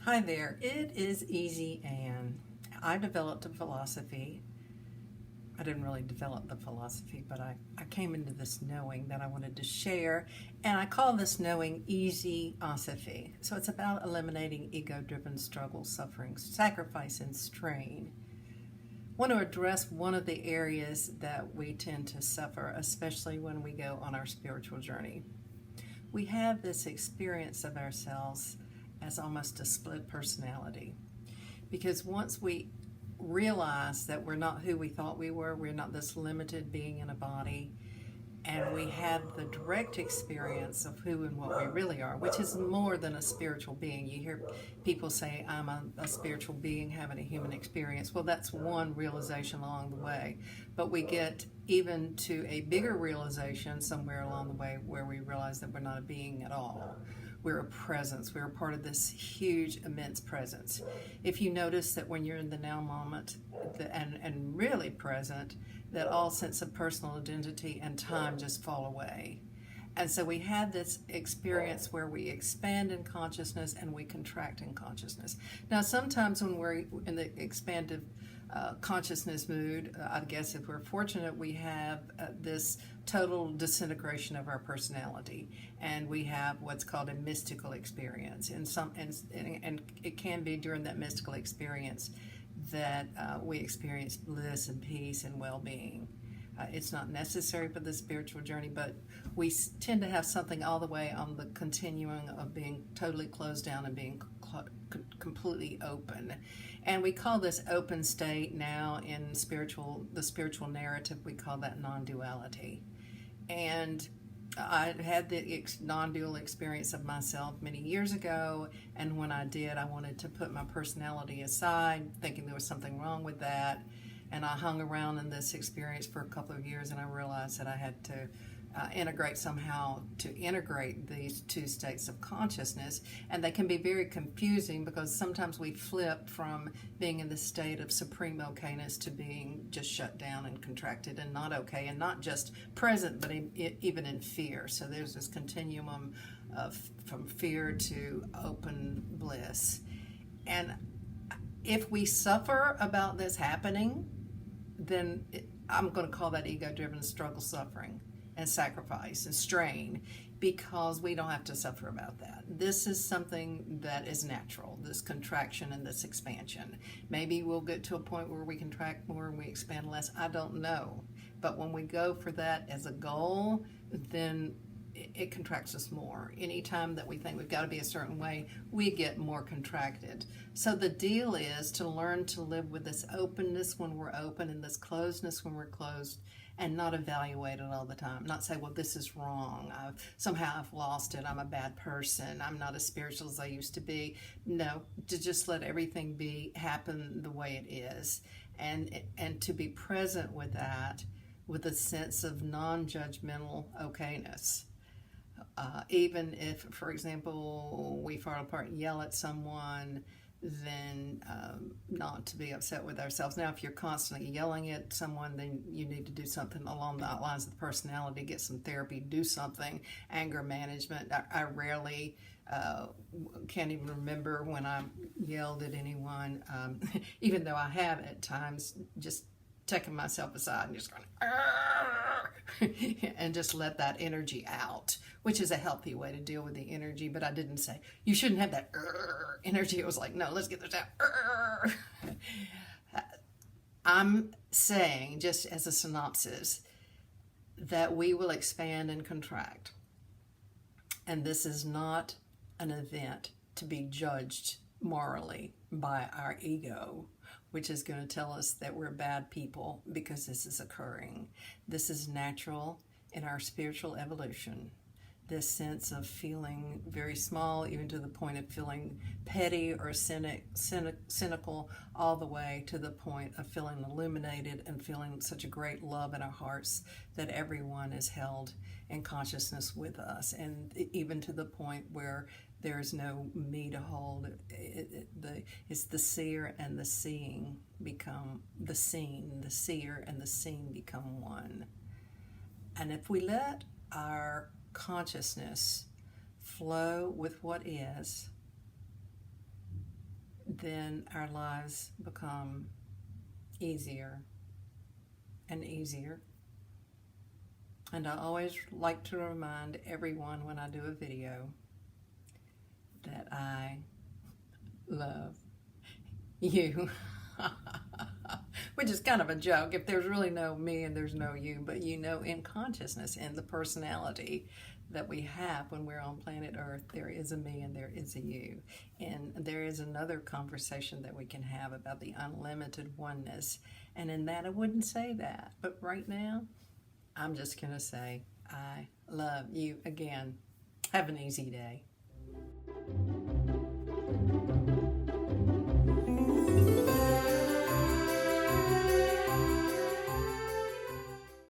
Hi there, it is Easy Ann. I developed a philosophy. I didn't really develop the philosophy, but I came into this knowing that I wanted to share, and I call this knowing EZosophy. So it's about eliminating ego-driven struggle, suffering, sacrifice, and strain. I want to address one of the areas that we tend to suffer, especially when we go on our spiritual journey. We have this experience of ourselves as almost a split personality. Because once we realize that we're not who we thought we were, we're not this limited being in a body, and we have the direct experience of who and what we really are, which is more than a spiritual being. You hear people say, I'm a spiritual being having a human experience. Well, that's one realization along the way. But we get even to a bigger realization somewhere along the way where we realize that we're not a being at all. We're a presence. We're a part of this huge, immense presence. If you notice that when you're in the now moment and really present, that all sense of personal identity and time just fall away. And so we have this experience where we expand in consciousness and we contract in consciousness. Now, sometimes when we're in the expanded consciousness mood, I guess if we're fortunate, we have this total disintegration of our personality, and we have what's called a mystical experience. And it can be during that mystical experience that we experience bliss and peace and well-being. It's not necessary for the spiritual journey, but we tend to have something all the way on the continuum of being totally closed down and being completely open. And we call this open state now in the spiritual narrative, we call that non-duality. And I had the non-dual experience of myself many years ago, and when I did, I wanted to put my personality aside, thinking there was something wrong with that. And I hung around in this experience for a couple of years, and I realized that I had to integrate these two states of consciousness. And they can be very confusing because sometimes we flip from being in the state of supreme okayness to being just shut down and contracted and not okay, and not just present, but even in fear. So there's this continuum of from fear to open bliss. And if we suffer about this happening, then I'm going to call that ego-driven struggle, suffering, and sacrifice and strain, because we don't have to suffer about that. This is something that is natural, this contraction and this expansion. Maybe we'll get to a point where we contract more and we expand less. I don't know. But when we go for that as a goal, then it contracts us more. Anytime that we think we've got to be a certain way, we get more contracted. So the deal is to learn to live with this openness when we're open and this closedness when we're closed, and not evaluate it all the time. Not say, well, this is wrong. Somehow I've lost it. I'm a bad person. I'm not as spiritual as I used to be. No, to just let everything happen the way it is. And to be present with that, with a sense of non-judgmental okayness. Even if, for example, we fall apart and yell at someone, then not to be upset with ourselves. Now, if you're constantly yelling at someone, then you need to do something along the lines of the personality, get some therapy, do something, anger management. I rarely can't even remember when I yelled at anyone, even though I have at times, just taking myself aside and just going, and just let that energy out, which is a healthy way to deal with the energy. But I didn't say, you shouldn't have that energy. It was like, no, let's get this out. I'm saying, just as a synopsis, that we will expand and contract. And this is not an event to be judged morally by our ego, which is going to tell us that we're bad people because this is occurring. This is natural in our spiritual evolution. This sense of feeling very small, even to the point of feeling petty or cynical, all the way to the point of feeling illuminated and feeling such a great love in our hearts that everyone is held in consciousness with us, and even to the point where there is no me to hold. It's the seer and the seeing become the seen. The seer and the seen become one. And if we let our consciousness flow with what is, then our lives become easier and easier. And I always like to remind everyone when I do a video that I love you. Which is kind of a joke if there's really no me and there's no you, but you know, in consciousness and the personality that we have when we're on planet Earth, there is a me and there is a you. And there is another conversation that we can have about the unlimited oneness. And in that, I wouldn't say that. But right now, I'm just going to say, I love you again. Have an easy day.